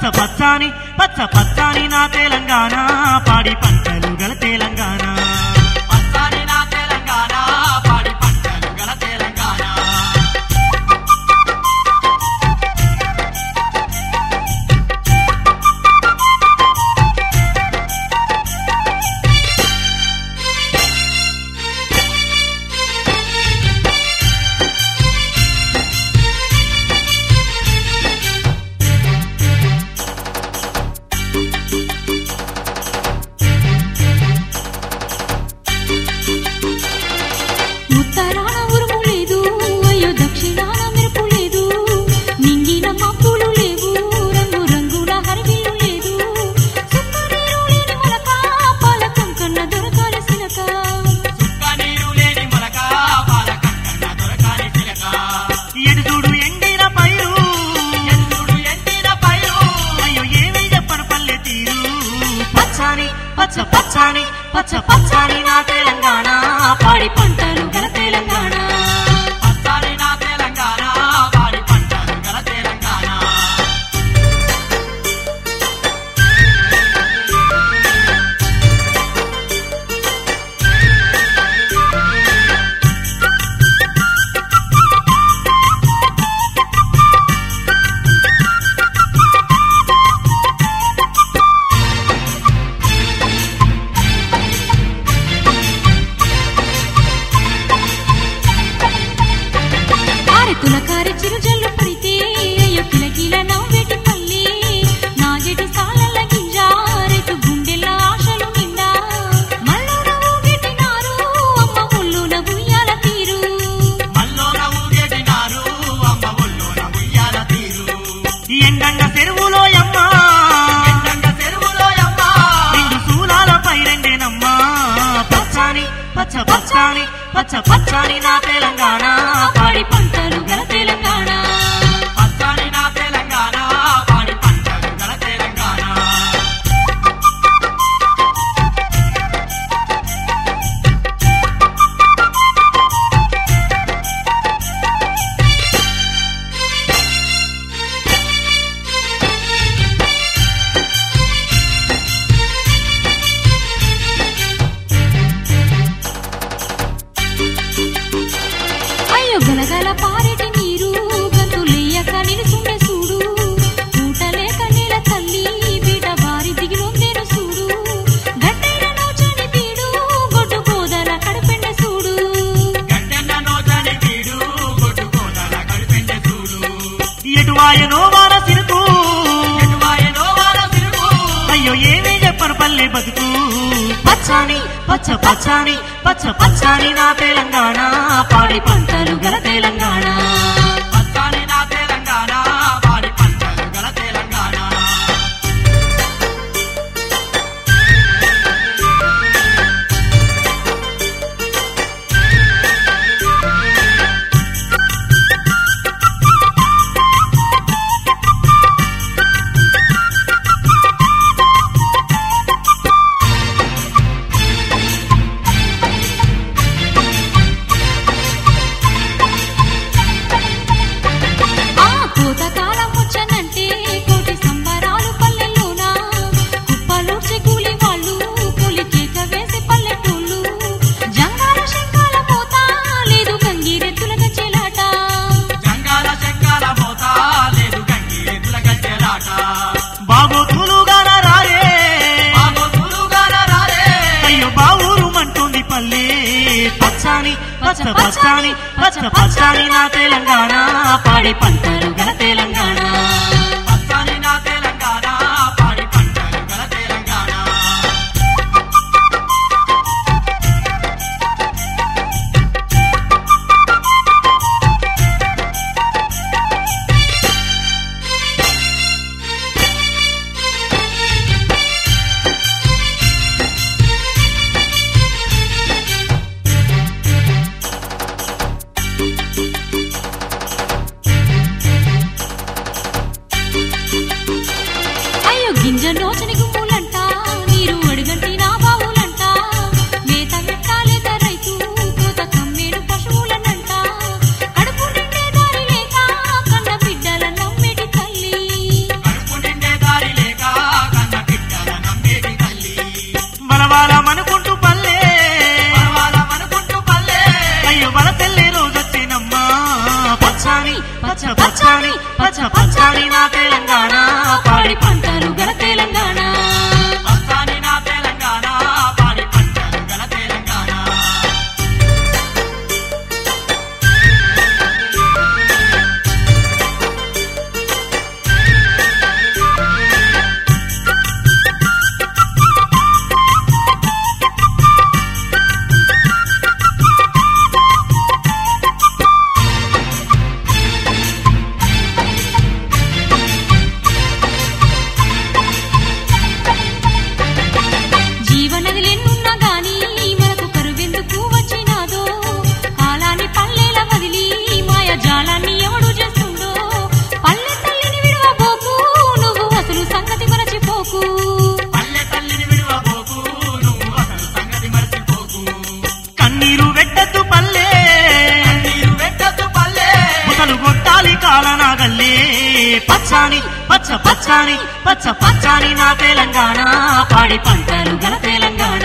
పచ్చ పచ్చాని పచ్చ పచ్చాని నా తెలంగాణ పాడి పంటలు గల తెలంగాణ పచ్చాని నా తెలంగాణ పాడి పంటలు గల తెలంగాణ ఉత్తరాన ఉరుము లేదు అయ్యో దక్షిణాన మెరుపు లేదు నింగిన మబ్బులు లేవు రంగు రంగుల హరివిల్లు లేదు సుక్కనీరు లేని మొలక పాలకం కన్న దొరకాలి సిలక సుక్క నీరు లేని మొలక పాలకం కన్న దొరకాలి చిలక ఎడు చూడు ఎండిన పైరు ఎదుడు ఎండిన పైరు అయ్యో ఏమీ చెప్పను పల్లె తీరు పచ్చాని పచ్చ పచ్చాని పచ్చ పచ్చాని నా తెలంగాణ పాడి పంటలు గల తెలంగాణ పచ్చాని నా తెలంగాణ పాడి పంటలు గల తెలంగాణ తులకారి చిరుజల్లు పడితే అయ్యో కిలకిల నవ్వేటి పల్లి నాగేటి సాలల గింజ రైతు గుండెల ఆశలు నిండా మల్లోన ఊగెటినారు అమ్మ ముల్లున ఉయ్యాల తీరు మల్లోన ఊగెటినారు అమ్మ ఒళ్ళోన ఉయ్యాల తీరు ఎండంగ చెరువులో యమ్మ ఎండంగ చెరువులో యమ్మ నిండు సూలాల పైరెండేనమ్మ పచ్చాని పచ్చ పచ్చాని పచ్చ పచ్చాని నా తెలంగాణ పాడి పంటలు గల తెలంగాణ పచ్చాని నా తెలంగాణ పాడి పంటలు గల తెలంగాణ అయ్యో గలగల పారెటి నీరు గంతులేయక నిలుసుండే చూడు ఊటలేక నీల తల్లి బిడ్డ వారి దిగిలొందేను చూడు గడ్డైన నోచని తీడు గొడ్డు గోదల కడపెండ చూడు గడ్డెన్న నోచని తీడు గొడ్డు కోదల గడిపెండె చూడు ఎటువాయనో వాన సిరుకు ఎటువాయనో వాన తిరుగు అయ్యో ఏమీ చెప్పను పల్లె బతుకు పచ్చాని పచ్చ పచ్చాని పచ్చ పచ్చాని నా తెలంగాణ పాడి పంటలు గల తెలంగాణ పచ్చాని నా తెలంగాణ పాడి పంటలు గల తెలంగాణ ఆ కోతకాలం వచ్చనంటే కోటి సంబరాలు పల్లెల్లోనా కుప్పలూడ్చి కూలి వాళ్ళు కూలి కేక వేసి పల్లెటూళ్ళు జంగాల శంకాల పోత లేదు గంగిరెద్దుల గచ్చెలాట జంగాల శంకాల మోత లేదు గంగిరెద్దుల గజ్జెలాట బాగోతులుగాన రారే బాగోతులుగాన రారే అయ్యో బావూరు మంటుంది పల్లె పచ్చాని పచ్చ పచ్చాని పచ్చ పచ్చాని నా తెలంగాణ పాడి పంటలు గల తెలంగాణ పచ్చాని నా తెలంగాణ పాడి పంటలు గల తెలంగాణ గింజ నోచని గుమ్ములంట నీరు అడుగంటి నా బావులంట మేత పెట్టాలేద రైతు కోత కమ్మేడు పశువులనంట కడుపు నిండే దారి లేక కన్న బిడ్డల నమ్మేటి తల్లి కడుపు నిండే దారి మరిసిపోకు పల్లె తల్లిని విడువబోకు నువ్వు అసలు సంగతి మరిసిపోకు కన్నీరు వెట్టద్దు పల్లె కన్నీరు పెట్టద్దు పల్లె ముసలు గొట్టాలి కాలనాగల్లే పచ్చాని పచ్చ పచ్చాని పచ్చ పచ్చాని నా తెలంగాణ పాడి పంటలు గల తెలంగాణ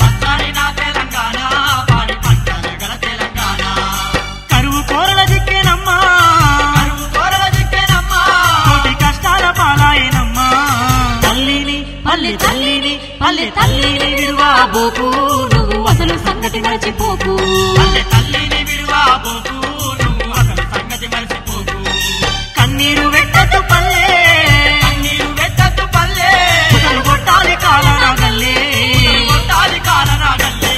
పచ్చాని నా తెలంగాణ పాడి పంటలు గల తెలంగాణ కరువు కోరల దిక్కేనమ్మా కరువు కోరల దిక్కేనమ్మా కోటి కష్టాల పాలాయనమ్మా తల్లిని పల్లె తల్లిని పల్లె తల్లిని విడువబోకు నువ్వు అసలు సంగతి మరచిపోకు పల్లె తల్లిని విడువబోకు నువ్వు అసలు సంగతి మరిసిపోకు కన్నీరు వెట్టద్దు పల్లె కన్నీరు పెట్టద్దు పల్లె ముసలు గొట్టాలి కాలనాగల్లే కొట్టాలి కాలనాగల్లే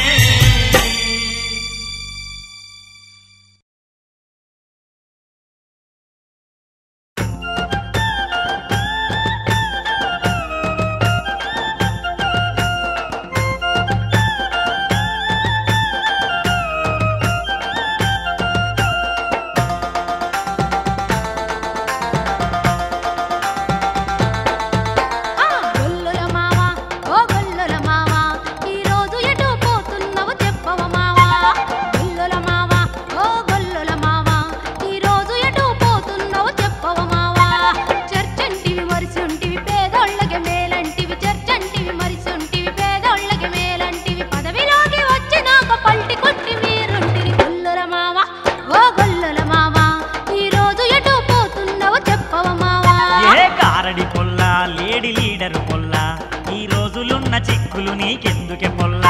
గొల్లుల మావా ఓ గొల్లుల మావా ఈ రోజు ఎటు పోతున్నావు చెప్పవ మావా గొల్లుల మావా ఓ గొల్లుల మావా ఈ రోజు ఎటు పోతున్నావు చెప్పవ మావా చర్చంటివి మరిసుంటివి పేదోళ్ళకి మేలంటివి చర్చంటివి మరిసుంటివి పేదోళ్ళకి మేలంటివి పదవిలోకి వచ్చినాక పల్టి కొట్టి మీరుంటివి గొల్లుల మావా ఓ గొల్లుల మావా ఈ రోజు ఎటు పోతున్నావు చెప్పవ మావా ఏ కారడి పొల్ల లేడి లీడరు పొల్ల ఈ రోజులున్న చిక్కులు నీకెందుకే పొల్ల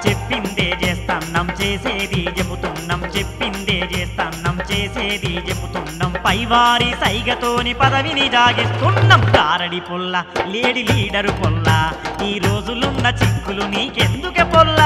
చెప్పిందే చేస్తాన్నం చేసేది చెబుతున్నాం చెప్పిందే చేస్తాన్నం చేసేది చెబుతున్నాం పైవారి సైగతోని పదవిని జాగిస్తున్నాం కారడి పొల్ల లేడి లీడరు పొల్ల ఈ రోజులున్న చిక్కులు నీకెందుకే పొల్ల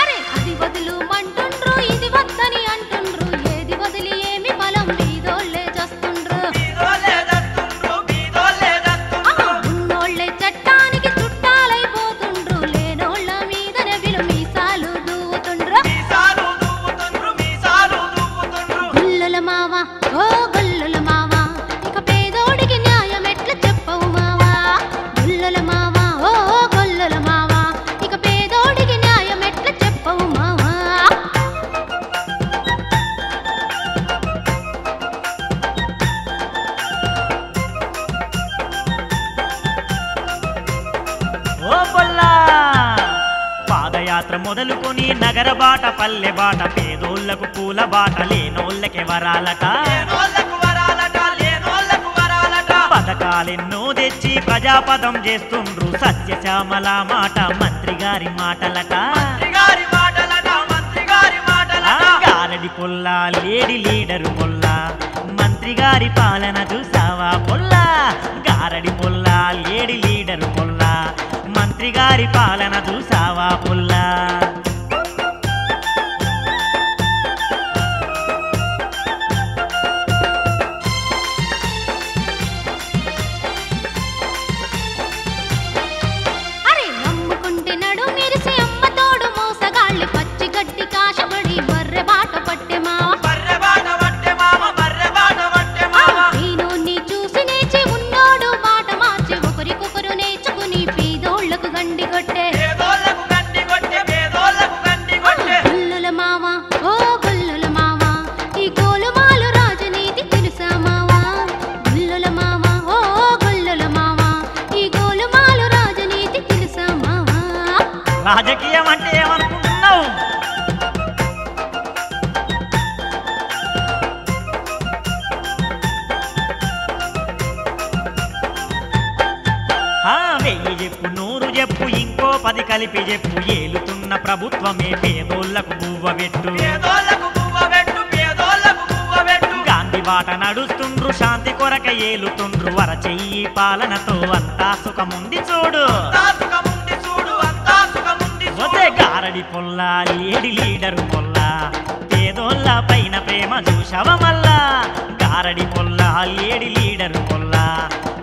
అరే అది వదులు మంటుండ్రు ఇది వద్దని అంటుండ్రు ఏది వదిలి ఏమి బలం బీదోళ్ళే చేస్తుండ్రు బీదోళ్ళే దస్తుండ్రు బీదోళ్ళే దస్తుండ్రు ఉన్నోళ్ళే చట్టానికి చుట్టాలైపోతుండ్రు లేనోళ్ళ మీదనే విలు మీసాలు దూవుతుండ్రు మీసాలు దువ్వుతుండ్రు మీసాలు దువ్వుతుండ్రు గుల్లుల మావా ఓ గుల్లుల మావా ఇక పేదోడికి న్యాయం ఎట్లా చెప్పవు మావా గుల్లుల మావా ఓ గుల్లుల మావా ఇక పేదోడికి న్యాయం ఎట్లా చెప్పవు మావా ఓ పొల్లా పాదయాత్ర మొదలుకొని నగర బాట పల్లె బాట పేదోళ్లకు పూల బాట లేనోళ్ళకి వరాలట లేనోళ్ళకు వరాలట లేనోళ్ళకు వరాలట పథకాలెన్నో తెచ్చి ప్రజాపదం చేస్తుండ్రు సత్యశ్యామల మాట మంత్రి గారి మాటలట మంత్రి గారి మాటలట మంత్రి గారి మాటలట గారడి పొల్ల లేడి లీడరు పొల్ల మంత్రి గారి పాలన చూసావా పొల్ల గారడి పొల్ల లేడి లీడరు పొల్ల మంత్రి గారి పాలన చూసావా పొల్ల అరే నమ్ముకుంటే నడు మెరిసే అమ్మ తోడు మోసగాళ్ళి పచ్చి గడ్డి కాశపడి బర్రె బాట పట్టె మావా బర్రె బాట పట్టె మామ బర్రె బాట పట్టె మామ నేను నీ చూసి నేర్చి ఉన్నోడు మాట మార్చి ఒకరికొకరు నేర్చుకుని పేదోళ్లకు గండి కొట్టే పేదోళ్ళకు గండి కొట్టే పేదోళ్ళకు గండి కొట్టే గుల్లుల మావా ఓ గుల్లుల మావా ఈ గోలుమాలు రాజనీతి తెలుసా మావా గుల్లుల మావా ఓ గుల్లుల మావా ఈ గోలుమాలు రాజనీతి తెలుసా మావా రాజకీయం అంటే ఏమనుకుంటున్నావు వెయ్యి చెప్పు నూరు చెప్పు ఇంకో 10 కలిపి చెప్పు ఏలుతున్న ప్రభుత్వమే పేదోళ్లకు బువ్వ పెట్టు పేదోళ్ళకు పువ్వ పెట్టు పేదోళ్ళకు పువ్వ పెట్టు గాంధీ బాట నడుస్తుండ్రు శాంతి కొరక ఏలుతుండ్రు వరచెయ్యి పాలనతో అంతా సుఖముంది చూడు అంతా సుఖముంది చూడు అంతా సుఖముంది ఒసే గారడి పొల్ల లేడి లీడరు పొల్ల పేదోళ్ళ పైన ప్రేమ చూశావ మల్లా గారడి పొల్ల లేడి లీడరు పొల్ల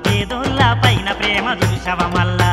పేదోళ్ళ పైన ప్రేమ చూశావ మల్లా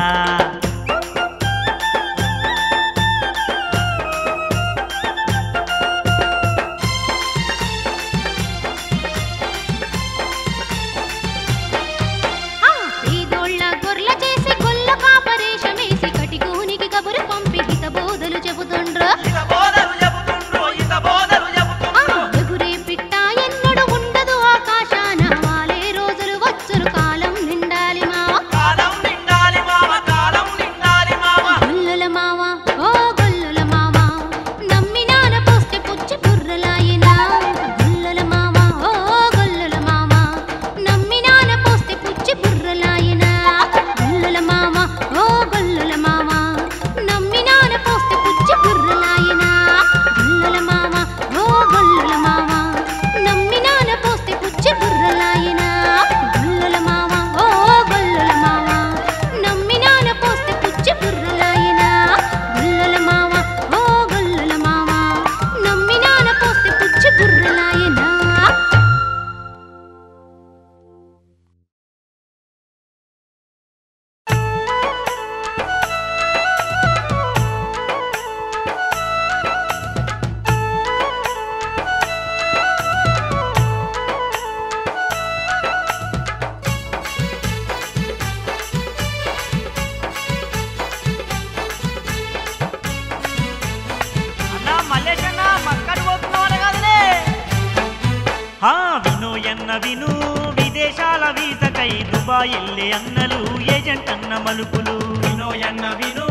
ఆ వినోయన్న విను విదేశాల వీసకై దుబాయ్ ఎల్లే అన్నలు ఏజెంట్ అన్న మలుపులు. వినోయన్న విను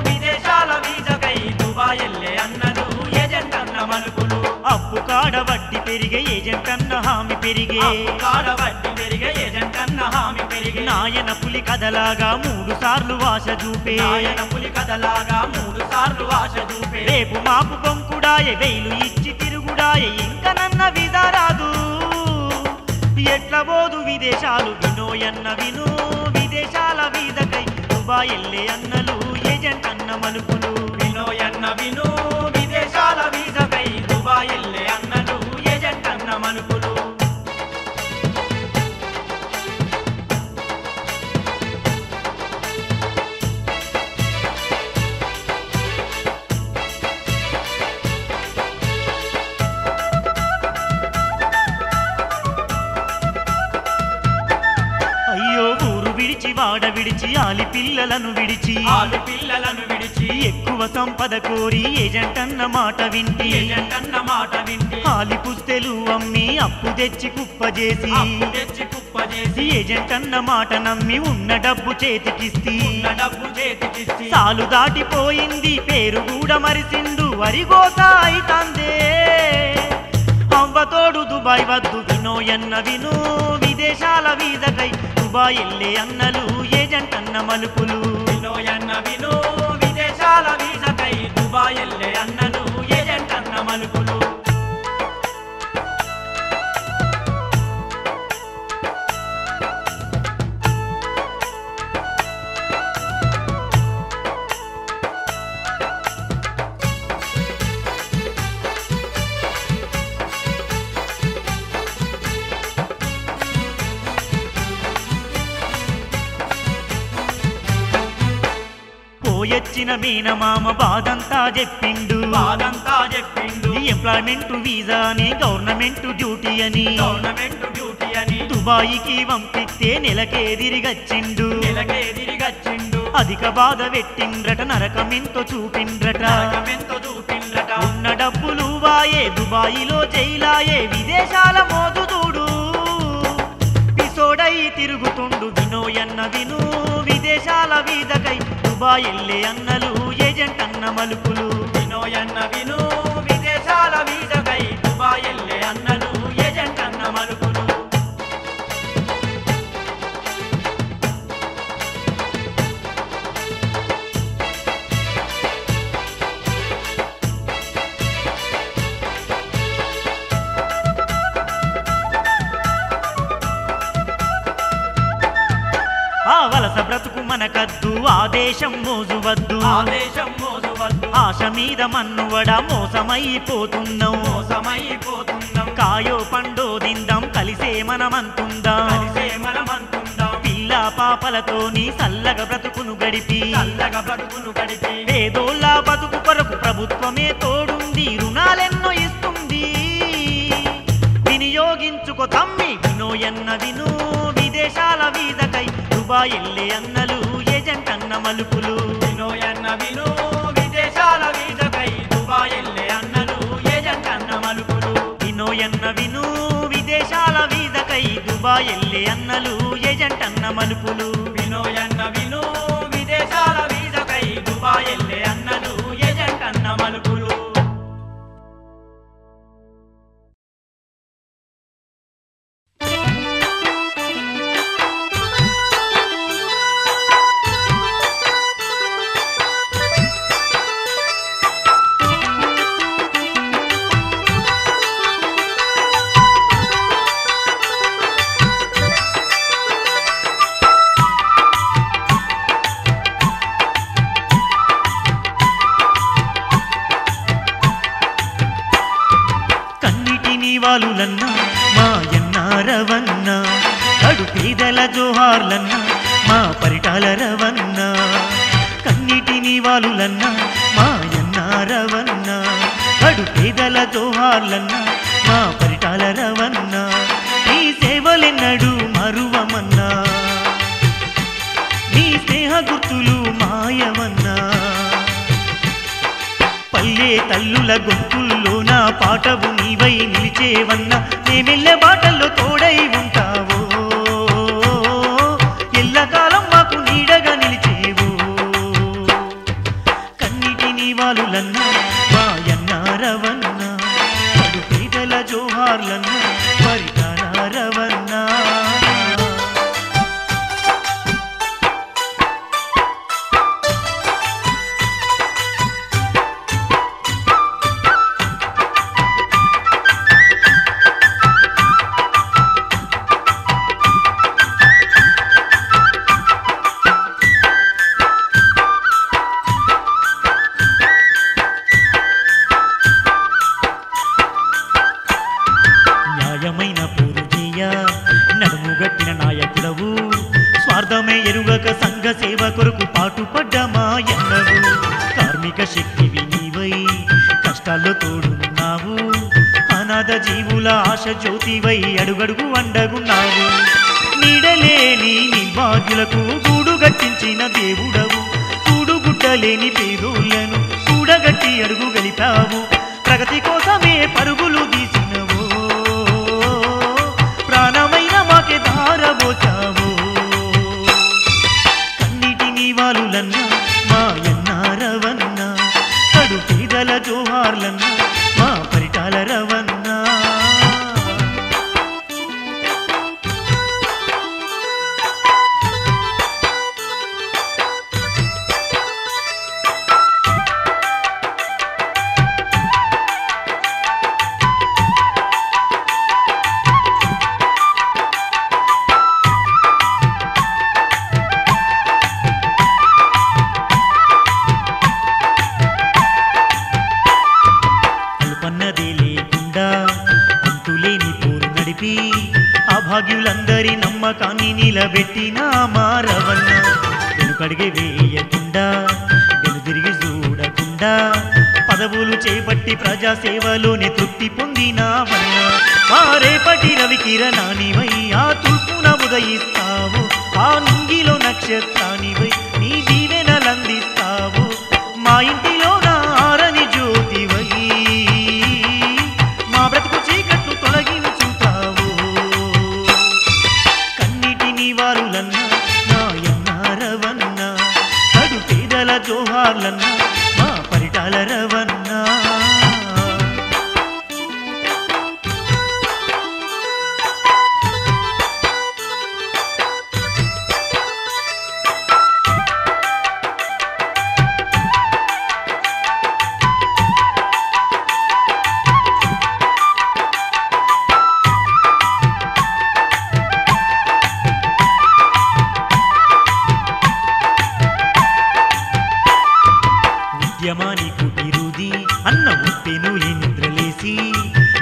విదేశాల వీసకై దుబాయ్ ఎల్లే అన్నలు ఏజెంట్ అన్న మలుపులు. అప్పు కాడ వడ్డీ పెరిగే ఏజెంట్ అన్న హామీ పెరిగే. కాడ వడ్డీ పెరిగే ఏజెంట్ అన్న హామీ పెరిగే. నాయన పులి కథలాగా 3 సార్లు వాస చూపే. నాయన పులి కథలాగా 3 సార్లు ఆశ చూపే. రేపు మాపు కొంకుడాయే వెయిలు ఇచ్చి తిరుగుడాయే ఇంక నన్న విధా రాదు. ఎట్ల పోదు విదేశాలు వినోయన్న విను విదేశాల వీధకై దుబాయ్ ఎల్లే అన్నలు ఏజెంట్ అన్న మలుపులు. వినోయన్న విను విదేశాల వీసకై దుబాయ్ ఎల్లే అన్నలు ఏజెంట్ అన్న మలుపులు. అయ్యో ఊరు విడిచి వాడ విడిచి ఆలి పిల్లలను విడిచి ఆలు పిల్లలను విడిచి ఎక్కువ సంపద కోరి ఏజెంట్ అన్న మాట వింటి. ఏజెంట్ అన్న మాట వింటి ఆలి పుస్తెలు అమ్మి అప్పు తెచ్చి కుప్పజేసి అప్పు తెచ్చి కుప్పజేసి ఏజెంట్ అన్న మాట నమ్మి ఉన్న డబ్బు చేతికిస్తి. ఉన్న డబ్బు చేతికిచ్చి సాలు దాటిపోయింది పేరు కూడా మరిసిండు వరిగోత అయితందే. అవ్వతోడు దుబాయ్ వద్దు వినోయన్న విను విదేశాల వీసకై దుబాయ్ ఎల్లే అన్నలు ఏజెంట్ అన్న మలుపులు. వినోయన్న విను విదేశాల వీసకై దుబాయ్ ఎల్లే అన్నలు ఏజెంట్ అన్న మలుపులు. పోయొచ్చిన మీనమామ బాధంతా చెప్పిండు. బాధంతా చెప్పిండు ఎంప్లాయ్మెంట్ వీసా అని గవర్నమెంట్ డ్యూటీ అని గవర్నమెంట్ డ్యూటీ అని దుబాయికి పంపిస్తే నెలకే తిరిగచ్చిండు. నెలకే తిరిగచ్చిండు. అధిక బాధ పెట్టిండ్రట నరకమెంతో చూపిండ్రట. నరకమెంతో చూపిండ్రట. ఉన్న డబ్బులు వాయే దుబాయిలో జైలాయే విదేశాల మోదుదూడు. పిసోడై తిరుగుతుండు వినోయన్న విను విదేశాల వీసకై దుబాయ్ ఎల్లే అన్నలు ఏజెంట్ అన్న మలుపులు. వినోయన్న విను విదేశాల వీసకై దుబాయ్ ఎల్లే అన్నలు ఏజెంట్ అన్న మలుపులు. ఆ వలస బ్రతుకు మనకద్దు ఆదేశం మోజువద్దు. ఆదేశం మోజువద్దు. ఆశ మీద మన్నువడ మోసమైపోతున్నాం. మోసమైపోతున్నాం. కాయో పండో దిందాం కలిసే మనమంతుందాం. కలిసే మనమంటుందాం. పిల్ల పాపలతోని సల్లగా బ్రతుకును గడిపి చల్లగా బ్రతుకును గడిపి పేదోళ్ళ బతుకు కొరకు ప్రభుత్వమే తోడుంది రుణాలెన్నో ఇస్తుంది. వినియోగించుకో తమ్మి వినోయన్న విను విదేశాల వీసకై దుబాయ్ ఎల్లే అన్నలు ఏజెంట్ అన్న మలుపులు. వినోయన్న విను విదేశాల వీసకై దుబాయ్ ఎల్లే అన్నలు ఏజెంట్ అన్న మలుపులు. వినోయన్న విను విదేశాల వీసకై దుబాయ్ ఎల్లే అన్నలు ఏజెంట్ అన్న మలుపులు. వినోయన్న విను విదేశాల వీసకై దుబాయ్ ఎల్లే అన్నలు ఏజెంట్ అన్న మలుపులు. వాలులన్నా మాయన్నారవన్న కడు పేదల జోహార్లన్నా మా పరిటాల రవన్న. కన్నిటిని వాలులన్నా మాయన్నారవన్న కడు పేదల జోహార్లన్నా మా పరిటాల రవన్న. నీ సేవలెన్నడు మరువమన్నా నీ స్నేహ గుర్తులు మాయవన్నా. పల్లె తల్లుల గొంతుల్లోన పాటవు నీవై నిలిచేవన్నా మేమెల్లె బాటల్లో తోడై ఉంటావో ఎల్లకాలం మాకు నీడగా నిలిచేవో కన్నిటిని వాలులన్నా మాయన్నారవన్నా పడు పేదల జోహార్లన్నా పరిటారవన్నా నడుముగట్టిన నాయకుడవు స్వార్థమే ఎరుగక సంఘ సేవ కొరకు పాటుపడ్డ మాయన్నవు కార్మిక శక్తివి నీవై కష్టాల్లో తోడున్నావు అనాథ జీవుల ఆశ జ్యోతివై అడుగడుగు అండగున్నావు నీడలేని నిర్భాగ్యులకు గూడు గట్టించిన దేవుడవు కూడుగుడ్డలేని పేదోళ్లను కూడగట్టి అడుగు గలిపావు ప్రగతి కోసమే పరుగులు తీసినవు ప్రాణమైన మాకే ధారబోచావు కన్నిటిని వాలులన్నా మాయన్నారవన్నా కడు పేదల జోహార్లన్నా మా పరిటాల రవన్నా అభాగ్యులందరి నమ్మకాన్ని నిలబెట్టిన మారవన్న వెనుకడిగే వేయకుండా వెనుదిరిగి చూడకుండా పదవులు చేపట్టి ప్రజాసేవలోనే తృప్తి పొందినావన్న రేపటి రవికిరణానివై ఆ తూర్పున ఉదయిస్తావు ఆ నుంగిలో నక్షత్రానివై నీ దీవెనలందిస్తావు మా ఇంటిలో నా ఆరని జ్యోతివై మా బ్రతుకు చీకట్లు తొలగించుతావు కన్నిటిని వారులన్నా నాయన్నారవన్నా కడు పేదల జోహార్లన్నా మా పరిటాల రవన్నా ఉద్యమానికి విరుది అన్న ఉప్పెనులే నిద్రలేసి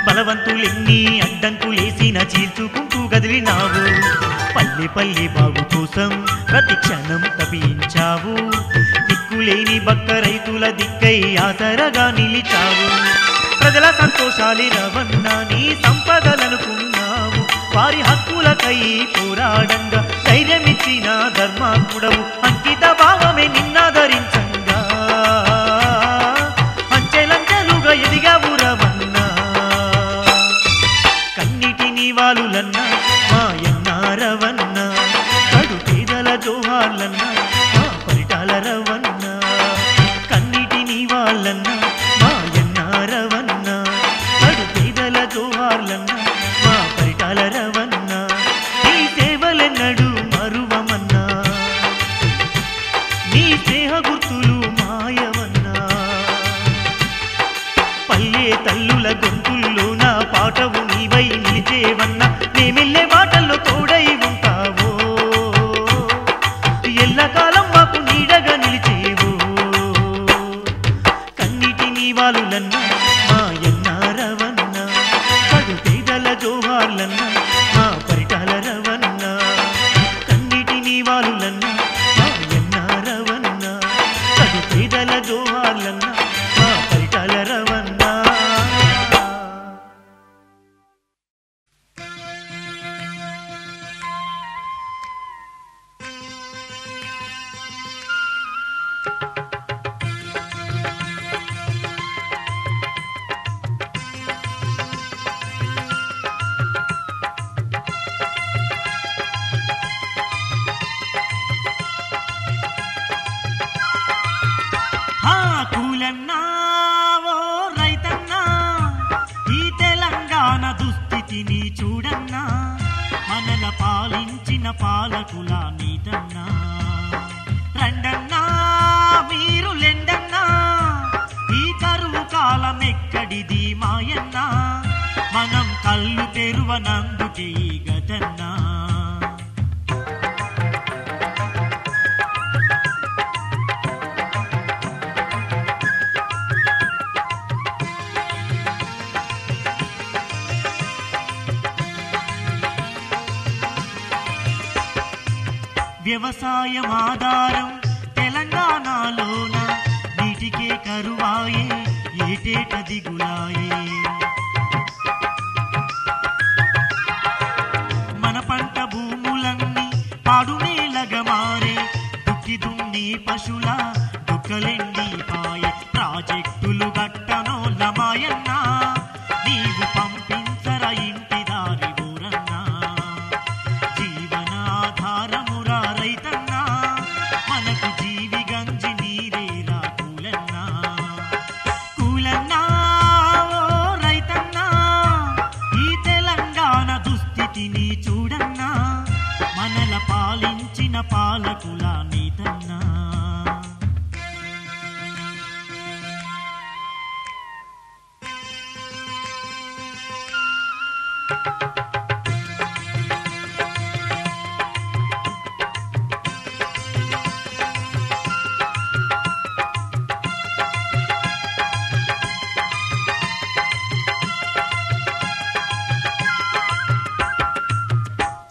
బలవంతులెన్ని అడ్డంకులేసిన చీల్చుకుంటూ గదిలినావు పల్లె పల్లె బాగు కోసం ప్రతి క్షణం తపించావు దిక్కులేని బక్క రైతుల దిక్కై ఆసరగా నిలిచావు ప్రజల సంతోషాలి రవన్నా నీ సంపదలనుకున్నావు వారి హక్కులకై పోరాడంగా ధైర్యమిచ్చిన ధర్మాత్ముడవు అంకిత భావమే నిన్నాదరించంగా అంచెలంచెలుగా ఎదిగావు రవన్నా కన్నిటిని వాలులన్నా మాయన్నారవన్నా కడు పేదల జోహార్లన్నా మా పరిటాల రవన్నా కన్నిటిని వాళ్ళన్నా మాయన్నారవన్నా కడు పేదల జోహార్లన్నా మా పరిటాల రవన్నా నీ సేవలెన్నడు మరువమన్నా నీ స్నేహ గుర్తులు మాయవన్నా పల్లె తల్లుల గొంతుల్లో నా పాటవు నీవై నిలిచేవన్నా మేమెల్లే బాటల్లో తోడై ఉంటావో ఎల్లకాలం మాకు నీడగా నిలిచేవో కన్నిటిని వాలులన్నా మాయన్నారవన్నా కడు పేదల జోహార్లన్నా మా పరిటాల రవన్నా కన్నిటిని వాలులన్నా మాయన్నారవన్నా కడు పేదల జోహార్లన్నా మా పరిటాల రవన్నా కూలన్నా ఓ రైతన్నా ఈ తెలంగాణ దుస్థితిని చూడన్నా మనల పాలించిన పాలకుల నీతన్నా రండన్నా మీరు లెండన్నా ఈ కరువు కాలం ఎక్కడిది మాయన్నా మనం కళ్ళు తెరువనందుకే ఈ గతన్నా వ్యవసాయం ఆధారం తెలంగాణలోన నీటికే కరువాయే ఏటేట దిగులాయే మన పంట భూములన్నీ పాడునేలగా మారే దుక్కి దున్ని పశుల దుక్కలెండి పాయే ప్రాజెక్టులు గట్టనోళ్ళ మాయన్నా నీవు పంపించర ఇంటి దారి ఊరన్నా జీవనాధారమురా రైతన్నా మనకు జీవి గంజి నీరేరా కూలన్నా కూలన్నా ఓ రైతన్నా ఈ తెలంగాణ దుస్థితిని చూడన్నా మనల పాలించిన పాలకుల నీతన్నా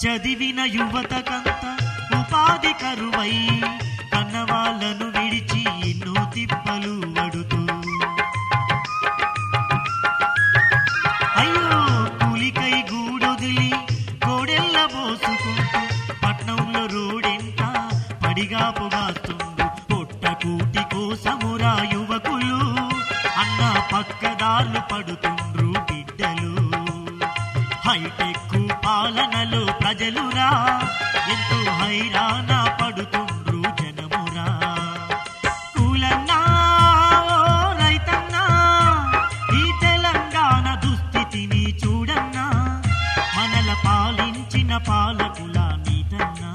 చదివిన యువతకంత ఉపాధి కరువై కన్నవాళ్లను విడిచి ఎన్నో తిప్పలు వడుతూ అయ్యో కూలికై గూడొదిలి గోడెల్ల పోసుకుంటూ పట్నంలో రోడెంత పడిగా పొగాస్తుండు పొట్ట కూటి కోసమురా యువకులు అన్న పక్కదార్లు పడుతుండ్రు బిడ్డలు హైటెక్ పాలనలో ప్రజలురా ఎంతో హైరాణ పడుతుండ్రు జనమురా కూలన్నా ఓ రైతన్నా ఈ తెలంగాణ దుస్థితిని చూడన్నా మనల పాలించిన పాలకుల నీతన్నా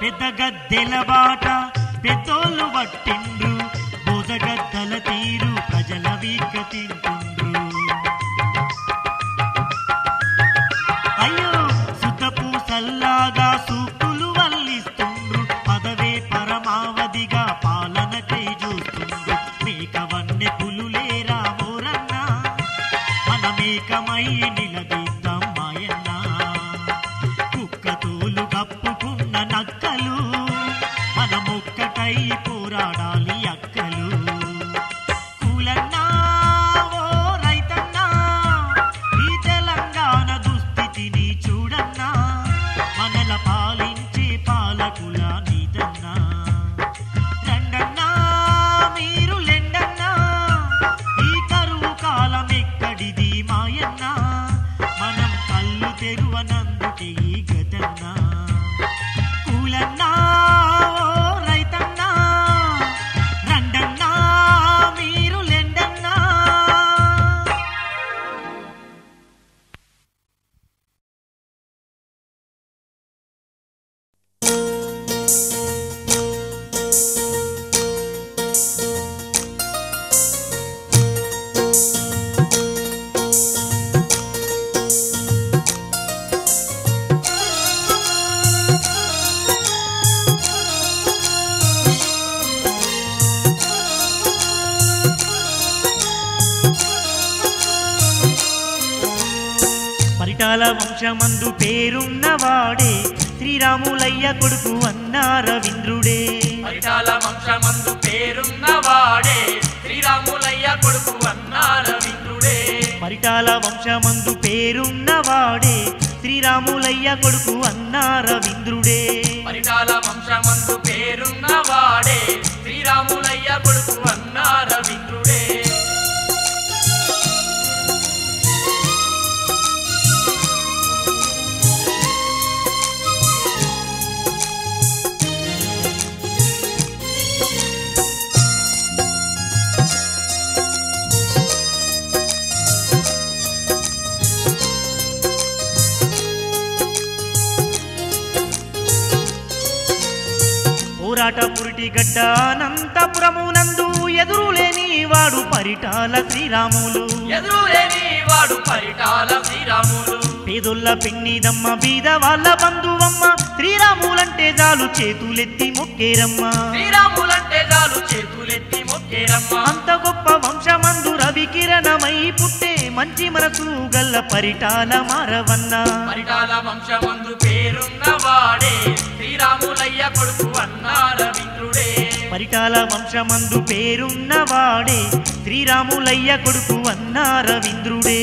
పెద్ద గద్దెల బాట పెద్దోళ్ళు పట్టిండ్రు భోజగద్దల తీరు ప్రజల వీక తింటుండ్రు అయ్యో సుతపూసల్లాగా సూపులు వల్లిస్తుండ్రు పదవే పరమావధిగా పాలనకై చూస్తుండ్రు మేక వన్నె పులులేరా మోరన్నా మన మేకమై నిలదీద్దాం మాయన్నా కుక్కతోలు కప్పుకున్న నక్కలు మనమొక్కటై పోరాడాలి అక్కలు కూలన్నా ఓ రైతన్నా ఈ తెలంగాణ దుస్థితిని చూడన్నా మనల పాలించే పాలకుల నీతన్నా రండన్నా మీరు లెండన్నా ఈ కరువు కాలం ఎక్కడిది మాయన్నా మనం కళ్ళు తెరువనందుకే ఈ గతన్నా కూలన్నా ఓ రైతన్నా రండన్నా మీరు లెండన్నా పరిటాల వంశమందు పేరున్నవాడే శ్రీరాములయ్య కొడుకు అన్నా రవీంద్రుడే పరిటాల వంశమందు పేరున్నవాడే శ్రీరాములయ్య కొడుకు అన్నా రవీంద్రుడే పరిటాల వంశమందు పేరున్నవాడే శ్రీరాములయ్య కొడుకు అన్న రవీంద్రుడే పరిటాల వంశమందు పేరున్నవాడే శ్రీరాములయ్య కొడుకు అన్న రవీంద్రుడే పోరాట పురిటి గడ్డ అనంతపురమునందు ఎదురులేని వాడు పరిటాల శ్రీరాములు ఎదురులేని వాడు పరిటాల శ్రీరాములు పేదొల్ల పెన్నిదమ్మ బీద వాళ్ళ బంధువమ్మ శ్రీరాములంటే చాలు చేతులెత్తి మొక్కేరమ్మ శ్రీరాములంటే చాలు చేతులెత్తి మొక్కేరమ్మ అంత గొప్ప వంశమందు రవికిరణమై పుట్టే మంచి మనసు గల్ల పరిటాల మారవన్న పరిటాల వంశమందు పేరున్నవాడే శ్రీరాములయ్య కొడుకు అన్న రవీంద్రుడే పరిటాల వంశమందు పేరున్నవాడే శ్రీరాములయ్య కొడుకు అన్న రవీంద్రుడే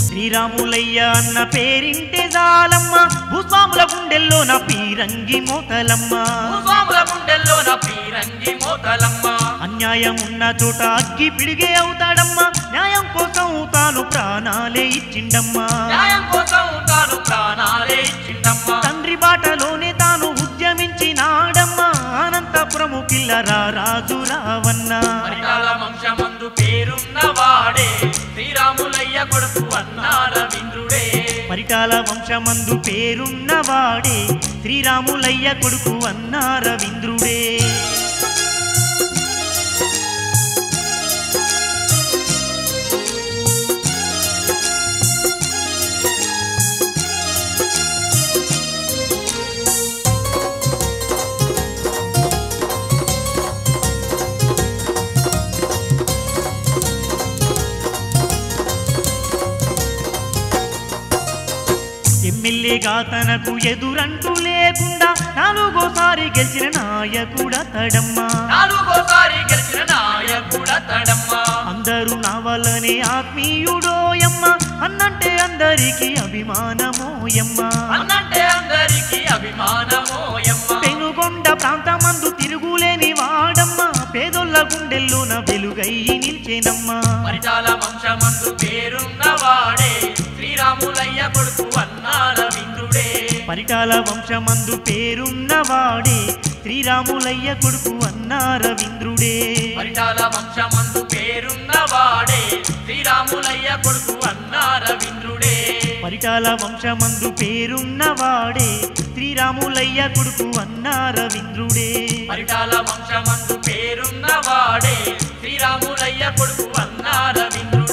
శ్రీరాములయ్య అన్న పేరింటే జాలమ్మ భూస్వాముల గుండెల్లో నా పీరంగి మోతలమ్మ భూస్వాముల గుండెల్లో నా పీరంగి మోతలమ్మ అన్యాయమున్న చోట అగ్గి పిడిగే అవుతాడమ్మ న్యాయం కోసం తాను ప్రాణాలే ఇచ్చిండమ్మా న్యాయం కోసం తాను ప్రాణాలే ఇచ్చిండమ్మ తండ్రి బాటలోనే తాను ఉద్యమించినాడమ్మ అనంతపురము కిల్లరా రాజు రావన్న పరిటాల వంశమందు పేరున్నవాడే శ్రీరాములయ్య కొడుకు అన్న రవీంద్రుడే పరిటాల వంశమందు పేరున్నవాడే శ్రీరాములయ్య కొడుకు అన్న రవీంద్రుడే ఎమ్మెల్యేగా తనకు ఎదురంటూ లేకుండా నాలుగోసారి గెలిచిన నాయకుడతడమ్మా నాలుగోసారి గెలిచిన నాయకుడతడమ్మ అందరూ నా వల్లనే ఆత్మీయుడోయమ్మ అన్నంటే అందరికీ అభిమానమోయమ్మ అన్నంటే అందరికీ అభిమానమోయమ్మ పెనుగొండ ప్రాంతమందు తిరుగులేని వాడమ్మ పేదొల్ల గుండెల్లోన వెలుగై నిల్చేనమ్మా పరిటాల వంశమందు పేరున్నవాడే శ్రీరాములయ్య కొడుకు అన్న రవీంద్రుడే పరిటాల వంశమందు పేరున్నవాడే శ్రీరాములయ్య కొడుకు అన్న రవీంద్రుడే పరిటాల వంశమందు పేరున్నవాడే శ్రీరాములయ్య కొడుకు అన్న రవీంద్రుడే పరిటాల వంశమందు పేరున్నవాడే శ్రీరాములయ్య కొడుకు అన్న రవీంద్రుడే పరిటాల వంశమందు పేరున్నవాడే శ్రీరాములయ్య కొడుకు అన్న రవీంద్రుడే